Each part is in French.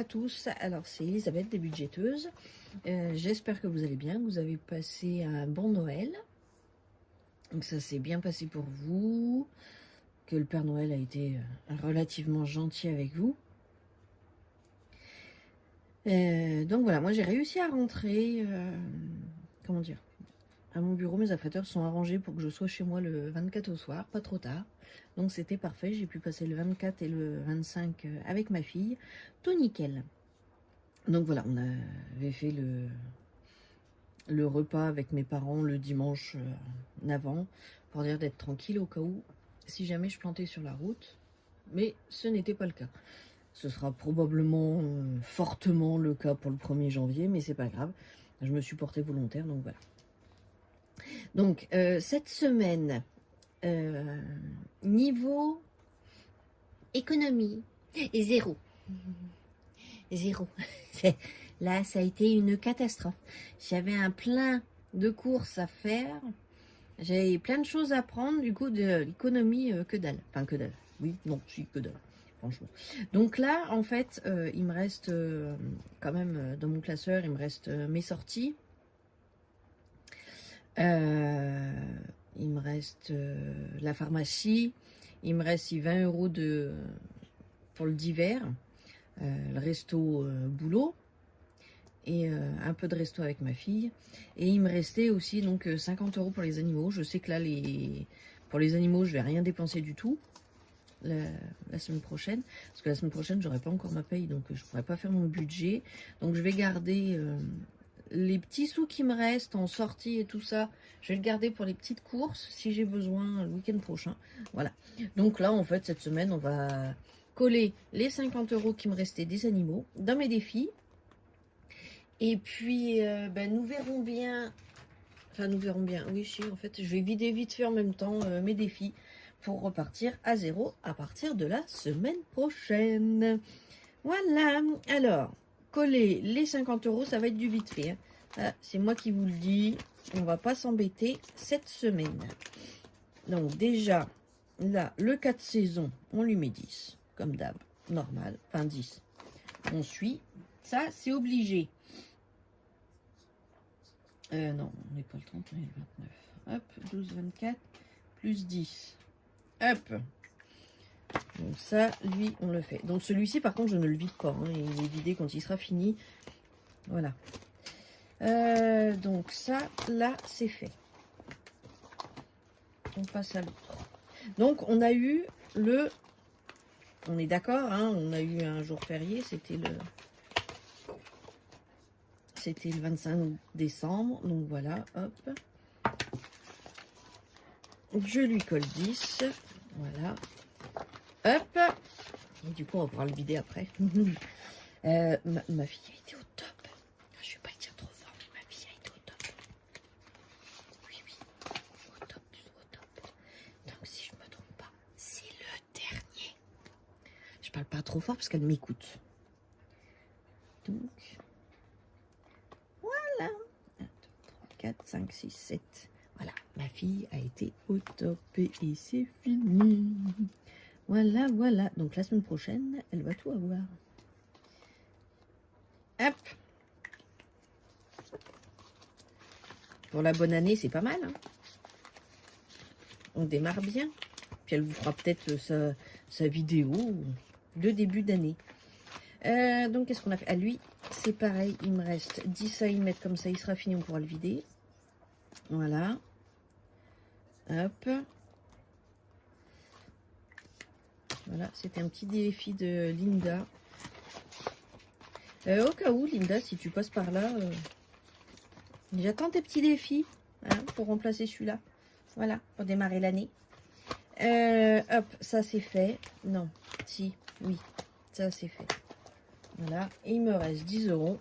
tous, alors c'est Elisabeth des Budgeteuses. J'espère que vous allez bien, que vous avez passé un bon Noël. Donc ça s'est bien passé pour vous, que le Père Noël a été relativement gentil avec vous. Donc voilà, moi j'ai réussi à rentrer, comment dire, à mon bureau. Mes affaires sont arrangés pour que je sois chez moi le 24 au soir, pas trop tard. Donc c'était parfait, j'ai pu passer le 24 et le 25 avec ma fille, tout nickel. Donc voilà, on avait fait le repas avec mes parents le dimanche avant, pour dire d'être tranquille au cas où, si jamais je plantais sur la route. Mais ce n'était pas le cas. Ce sera probablement fortement le cas pour le 1er janvier, mais c'est pas grave. Je me suis portée volontaire, donc voilà. Donc, cette semaine, niveau économie, zéro. Zéro. Là, ça a été une catastrophe. J'avais un plein de courses à faire. J'avais plein de choses à prendre. Du coup, de l'économie, que dalle. Enfin, que dalle. Oui, non, si, que dalle. Franchement. Donc là, en fait, il me reste quand même, dans mon classeur, il me reste mes sorties. Il me reste la pharmacie. Il me reste 20 € pour le d'hiver. Le resto boulot. Et un peu de resto avec ma fille. Et il me restait aussi donc 50 € pour les animaux. Je sais que là, pour les animaux, je vais rien dépenser du tout la semaine prochaine. Parce que la semaine prochaine, j'aurai pas encore ma paye, donc je pourrai pas faire mon budget. Donc je vais garder les petits sous qui me restent en sortie et tout ça. Je vais le garder pour les petites courses si j'ai besoin le week-end prochain. Voilà. Donc là, en fait, cette semaine, on va coller les 50 € qui me restaient des animaux dans mes défis. Et puis, nous verrons bien. Enfin, nous verrons bien. Oui, en fait, je vais vider vite fait en même temps mes défis pour repartir à zéro à partir de la semaine prochaine. Voilà. Alors, coller les 50 €, ça va être du vite fait. Hein. C'est moi qui vous le dis. On va pas s'embêter cette semaine. Donc, déjà, là, le 4 saisons, on lui met 10. Comme d'hab. Normal. Enfin, 10. On suit. Ça, c'est obligé. Non, on n'est pas le 30, on est le 29. Hop, 12, 24, plus 10. Hop. Donc ça, lui, on le fait. Donc celui-ci, par contre, je ne le vide pas. Hein, il est vidé quand il sera fini. Voilà. Donc ça, là, c'est fait. On passe à l'autre. Donc, on a eu le... On est d'accord, hein, on a eu un jour férié, c'était le 25 décembre, donc voilà, hop. Je lui colle 10, voilà, hop. Et du coup, on va pouvoir le vider après. Ma fille a été au top. Je vais pas le dire trop fort, mais ma fille a été au top. Oui, au top, au top. Donc, si je me trompe pas, c'est le dernier. Je parle pas trop fort parce qu'elle m'écoute. Donc... Voilà. 1, 2, 3, 4, 5, 6, 7. Voilà, ma fille a été au top et c'est fini. Voilà, voilà. Donc la semaine prochaine, elle va tout avoir. Hop. Pour la bonne année, c'est pas mal. Hein, on démarre bien. Puis elle vous fera peut-être sa vidéo de début d'année. Donc qu'est-ce qu'on a fait? À lui, c'est pareil, il me reste 10 à y mettre comme ça, il sera fini, on pourra le vider. Voilà. Hop. Voilà, c'était un petit défi de Linda. Au cas où, Linda, si tu passes par là, j'attends tes petits défis hein, pour remplacer celui-là. Voilà, pour démarrer l'année. Hop, ça c'est fait. Non, si, oui, ça c'est fait. Voilà, et il me reste 10 €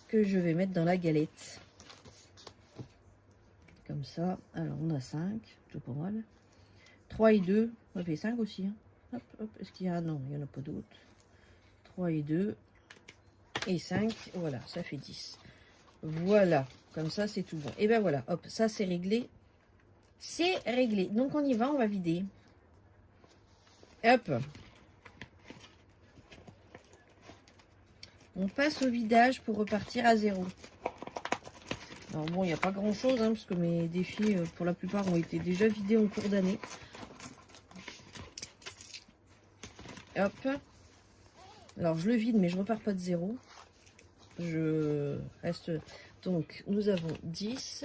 que je vais mettre dans la galette. Comme ça. Alors, on a 5, tout pas mal. 3 et 2, on fait 5 aussi. Hein. Hop, hop, est-ce qu'il y a... Non, il n'y en a pas d'autres. 3 et 2. Et 5, voilà, ça fait 10. Voilà, comme ça, c'est tout bon. Et ben voilà, hop, ça c'est réglé. C'est réglé. Donc, on y va, on va vider. Hop. On passe au vidage pour repartir à 0. Alors bon, il n'y a pas grand chose, hein, parce que mes défis, pour la plupart, ont été déjà vidés en cours d'année. Hop. Alors je le vide, mais je repars pas de 0. Je reste... Donc, nous avons 10,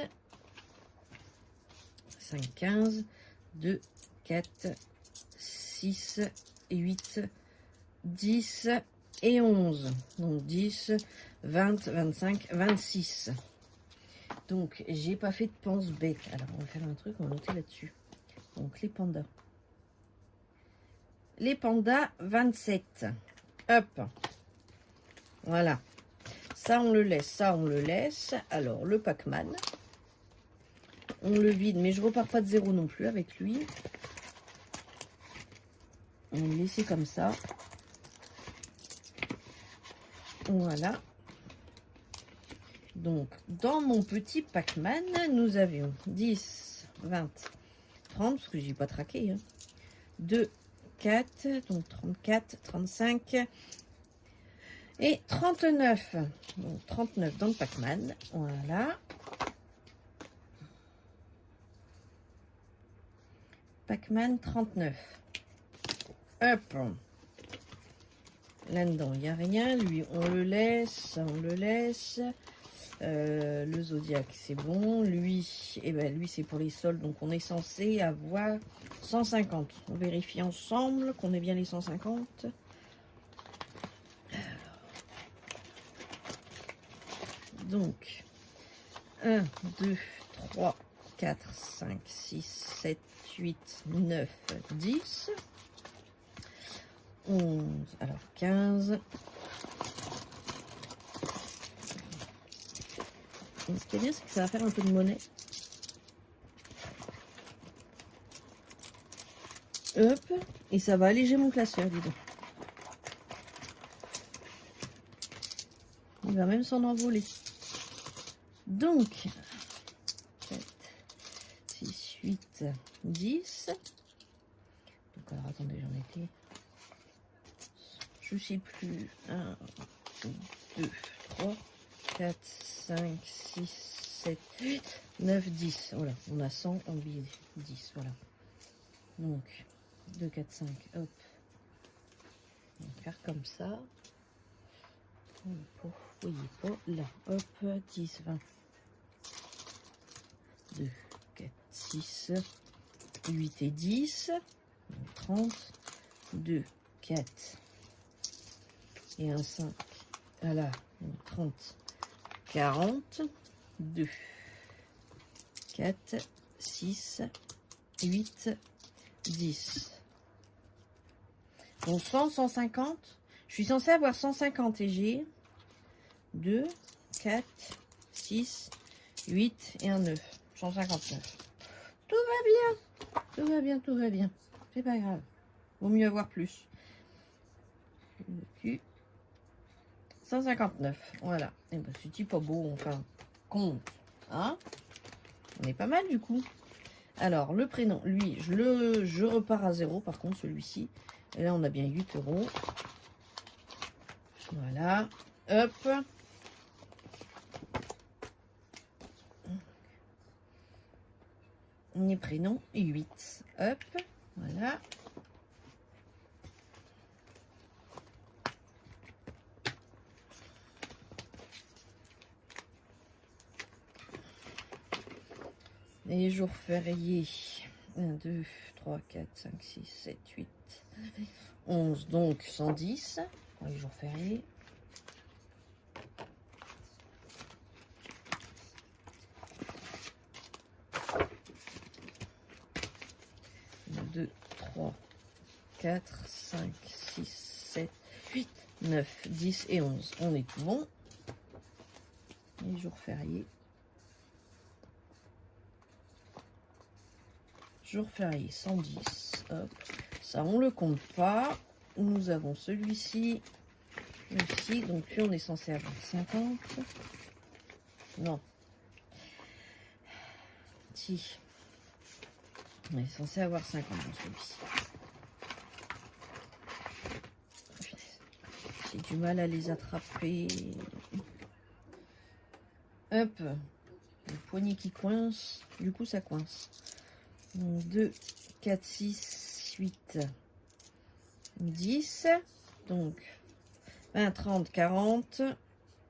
5, 15, 2, 4, 6, 8, 10 et 11. Donc 10, 20, 25, 26. Donc j'ai pas fait de pense-bête. Alors on va faire un truc, on va noter là-dessus. Donc les pandas. Les pandas 27. Hop. Voilà. Ça on le laisse, ça on le laisse. Alors le Pac-Man. On le vide, mais je repars pas de 0 non plus avec lui. On va le laisser comme ça. Voilà. Donc, dans mon petit Pac-Man, nous avions 10, 20, 30, parce que je n'ai pas traqué. Hein. 2, 4, donc 34, 35 et 39. Donc, 39 dans le Pac-Man. Voilà. Pac-Man 39. Hop. Là-dedans, il n'y a rien. Lui, on le laisse. On le laisse. Le Zodiac, c'est bon. Lui, eh ben, lui c'est pour les soldes. Donc, on est censé avoir 150. On vérifie ensemble qu'on ait bien les 150. Donc, 1, 2, 3, 4, 5, 6, 7, 8, 9, 10. 11, alors 15. Et ce qui est bien, c'est que ça va faire un peu de monnaie. Hop, et ça va alléger mon classeur, dis donc. Il va même s'en envoler. Donc, 7, 6, 8, 10. Donc, alors attendez, j'en étais. Je sais plus. 1, 2, 3, 4, 5, 6, 7, 8, 9, 10. Voilà, on a 100, on vide 10. Voilà. Donc, 2, 4, 5, hop. On va faire comme ça. Vous voyez pas là. Hop, 10, 20. 2, 4, 6, 8 et 10. 30. 2, 4. Et un 5. Voilà. 30. 40. 2. 4, 6, 8, 10. Donc 100, 150. Je suis censée avoir 150 et j'ai 2, 4, 6, 8 et un 9. 159. Tout va bien. Tout va bien, tout va bien. C'est pas grave. Vaut mieux avoir plus. 159. Voilà. Et ben, c'est pas beau, enfin, compte. Hein? On est pas mal du coup. Alors, le prénom, lui, je repars à 0, par contre, celui-ci. Et là, on a bien 8 euros. Voilà. Hop. Les prénoms, 8. Hop. Voilà. Les jours fériés. 1, 2, 3, 4, 5, 6, 7, 8, 11. Donc 110. Pour les jours fériés. Un, 2, 3, 4, 5, 6, 7, 8, 9, 10 et 11. On est tout bon. Les jours fériés. Jour férié 110. Hop. Ça, on le compte pas. Nous avons celui-ci aussi. Donc, lui, on est censé avoir 50. Non. Si. On est censé avoir 50 dans celui-ci. j'ai du mal à les attraper. Hop, le poignet qui coince, du coup ça coince. 2, 4, 6, 8, 10, donc 20, 30, 40,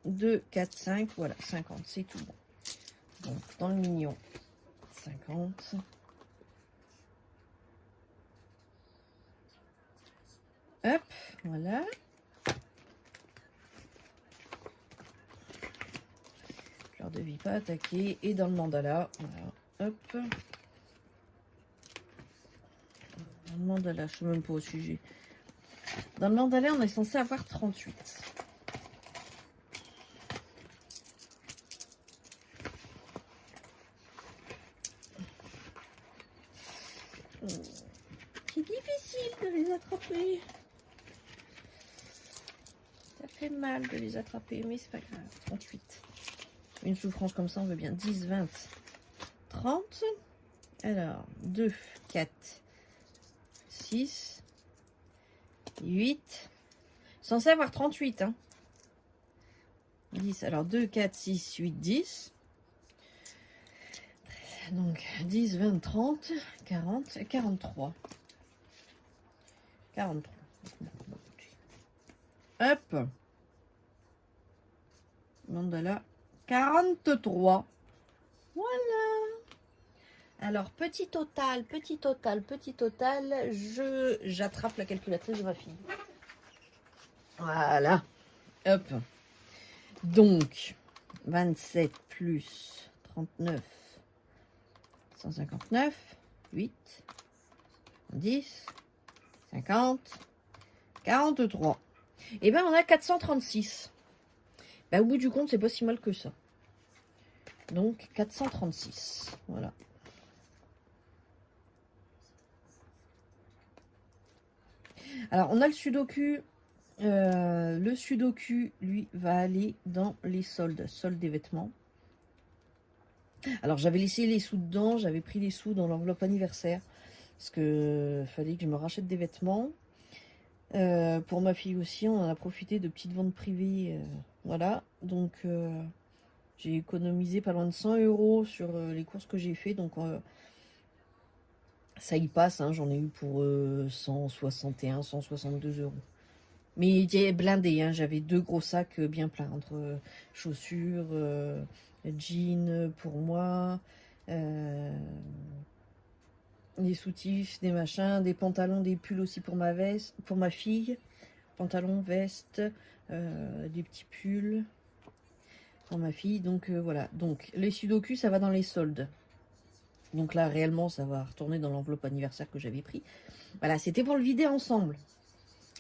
2, 4, 5, voilà, 50, c'est tout bon. Donc dans le mignon, 50. Hop, voilà. Fleur de vie pas attaquée. Et dans le mandala, voilà, hop. Dans le mandala, je ne sais même pas au sujet. Dans le mandala, on est censé avoir 38. C'est difficile de les attraper. Ça fait mal de les attraper, mais c'est pas grave. 38. Une souffrance comme ça, on veut bien. 10, 20, 30. Alors, 2, 4, 6, 8. Censé avoir 38, hein. 10, alors 2, 4, 6, 8, 10. Donc 10, 20, 30, 40, 43. 43. Hop. Mandala 43. Voilà. Alors petit total, j'attrape la calculatrice de ma fille. Voilà. Hop. Donc 27 plus 39, 159, 8, 10, 50, 43. Et bien on a 436. Ben, au bout du compte, c'est pas si mal que ça. Donc 436. Voilà. Alors on a le sudoku. Le sudoku, lui, va aller dans les soldes. Soldes des vêtements. Alors j'avais laissé les sous dedans. J'avais pris les sous dans l'enveloppe anniversaire. Parce que fallait que je me rachète des vêtements. Pour ma fille aussi, on en a profité de petites ventes privées. Voilà. Donc j'ai économisé pas loin de 100 € sur les courses que j'ai fait. Donc ça y passe. Hein, j'en ai eu pour 161, 162 €. Mais il est blindé, hein, j'avais 2 gros sacs bien pleins, entre chaussures, jeans pour moi, des soutifs, des machins, des pantalons, des pulls aussi pour ma veste, pour ma fille, pantalons, vestes, des petits pulls pour ma fille. Donc voilà, donc les sudoku ça va dans les soldes. Donc là réellement ça va retourner dans l'enveloppe anniversaire que j'avais pris. Voilà, c'était pour le vider ensemble.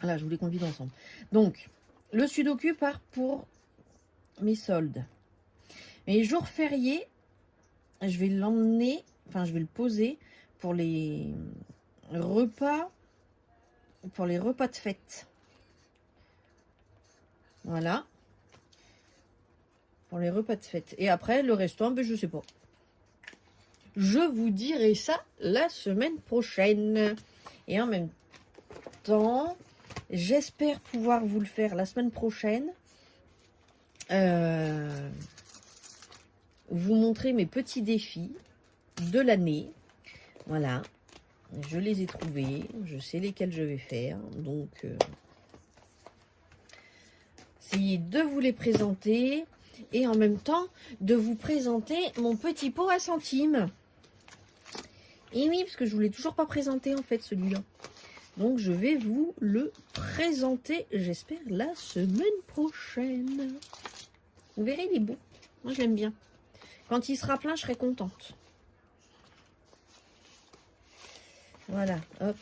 Là, je voulais qu'on vide ensemble. Donc, le sudoku part pour mes soldes. Mais jours fériés, je vais l'emmener, enfin, je vais le poser pour les repas de fête. Voilà. Pour les repas de fête. Et après, le restant, ben, je sais pas. Je vous dirai ça la semaine prochaine. Et en même temps, j'espère pouvoir vous le faire la semaine prochaine. Vous montrer mes petits défis de l'année. Voilà. Je les ai trouvés. Je sais lesquels je vais faire. Donc, essayez de vous les présenter. Et en même temps, de vous présenter mon petit pot à centimes. Et oui, parce que je ne vous l'ai toujours pas présenté en fait celui-là. Donc je vais vous le présenter, j'espère, la semaine prochaine. Vous verrez, il est beau. Moi, je l'aime bien. Quand il sera plein, je serai contente. Voilà, hop.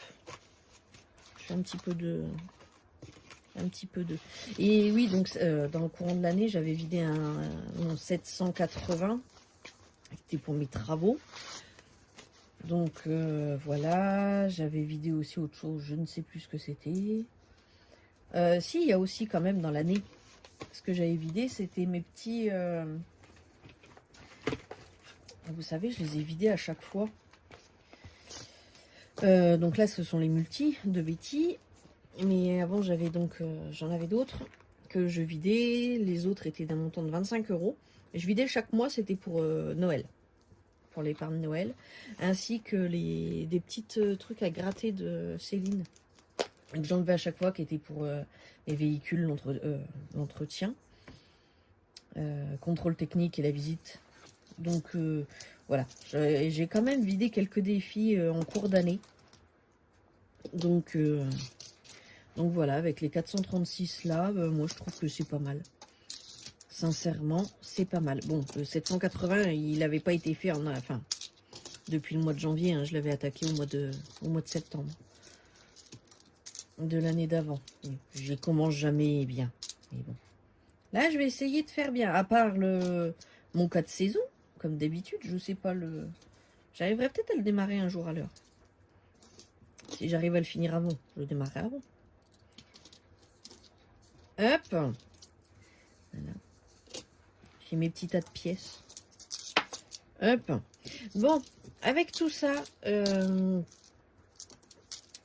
Je fais un petit peu de... Et oui, donc dans le courant de l'année, j'avais vidé un 780. C'était pour mes travaux. Donc voilà, j'avais vidé aussi autre chose, je ne sais plus ce que c'était. Si, il y a aussi quand même dans l'année, ce que j'avais vidé, c'était mes petits... Vous savez, je les ai vidés à chaque fois. Donc là, ce sont les multis de Betty. Mais avant, j'avais donc, j'en avais d'autres que je vidais. Les autres étaient d'un montant de 25 euros. Je vidais chaque mois, c'était pour Noël, pour l'épargne Noël, ainsi que des petites trucs à gratter de Céline, que j'enlevais à chaque fois, qui étaient pour les véhicules, l'entretien, contrôle technique et la visite. Donc voilà, j'ai quand même vidé quelques défis en cours d'année. Donc voilà, avec les 436 là, moi je trouve que c'est pas mal. Sincèrement, c'est pas mal. Bon, le 780, il n'avait pas été fait enfin, depuis le mois de janvier, hein, je l'avais attaqué au mois de septembre de l'année d'avant. J'y commence jamais bien. Mais bon. Là, je vais essayer de faire bien. À part mon cas de saison, comme d'habitude, je sais pas le... J'arriverai peut-être à le démarrer un jour à l'heure. Si j'arrive à le finir avant, je le démarrerai avant. Hop. Voilà. J'ai mes petits tas de pièces. Hop. Bon, avec tout ça,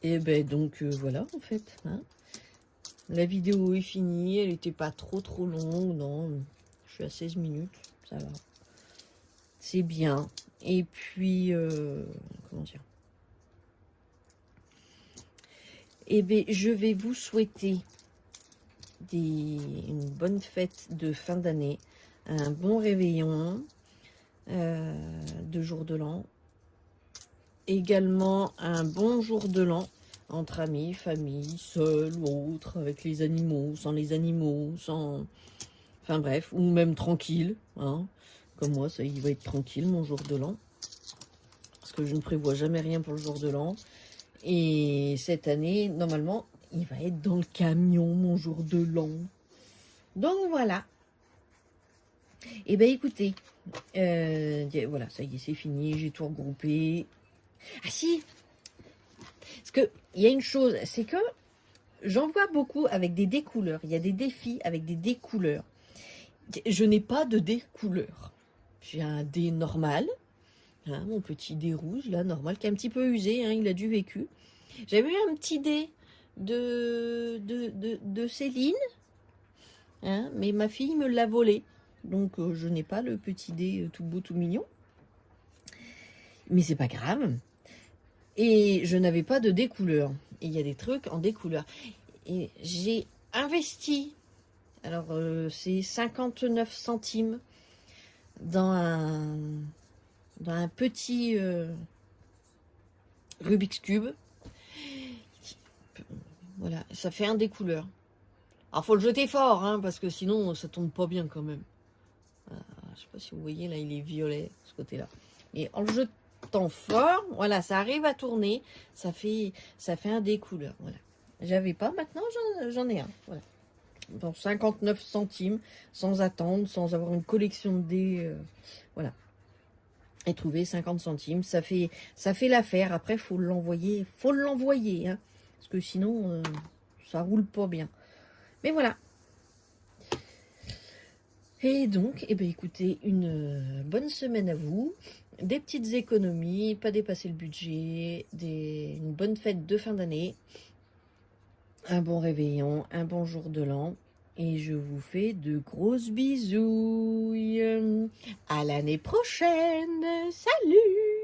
et ben donc voilà en fait. Hein. La vidéo est finie, elle n'était pas trop longue, non. Je suis à 16 minutes, ça va. C'est bien. Et puis, comment dire? Eh bien, je vais vous souhaiter une bonne fête de fin d'année, un bon réveillon de jour de l'an, également un bon jour de l'an entre amis, famille, seul ou autre, avec les animaux, sans les animaux, sans... Enfin bref, ou même tranquille, hein. Comme moi, ça il va être tranquille mon jour de l'an, parce que je ne prévois jamais rien pour le jour de l'an. Et cette année, normalement, il va être dans le camion, mon jour de l'an. Donc voilà. Et ben écoutez, voilà, ça y est, c'est fini, j'ai tout regroupé. Ah si, parce que il y a une chose, c'est que j'en vois beaucoup avec des découleurs. Il y a des défis avec des découleurs. Je n'ai pas de découleur. J'ai un dé normal, hein, mon petit dé rouge, là, normal, qui est un petit peu usé, hein, il a du vécu. J'avais eu un petit dé de Céline, hein, mais ma fille me l'a volé. Donc je n'ai pas le petit dé tout beau, tout mignon. Mais c'est pas grave. Et je n'avais pas de découleur. Et il y a des trucs en découleur. Et j'ai investi, alors c'est 59 centimes dans un petit Rubik's Cube. Voilà, ça fait un découleur. Alors faut le jeter fort, hein, parce que sinon ça tombe pas bien quand même. Je sais pas si vous voyez, là il est violet, ce côté-là. Et en le jetant fort, voilà, ça arrive à tourner, ça fait un découleur. Voilà. J'avais pas, maintenant j'en ai un. Voilà. Dans 59 centimes, sans attendre, sans avoir une collection de dés. Voilà. Et trouver 50 centimes, ça fait l'affaire. Après, faut l'envoyer, hein, parce que sinon, ça roule pas bien. Mais voilà. Et donc, eh ben, écoutez, une bonne semaine à vous, des petites économies, pas dépasser le budget, une bonne fête de fin d'année, un bon réveillon, un bon jour de l'an, et je vous fais de grosses bisouilles. À l'année prochaine, salut!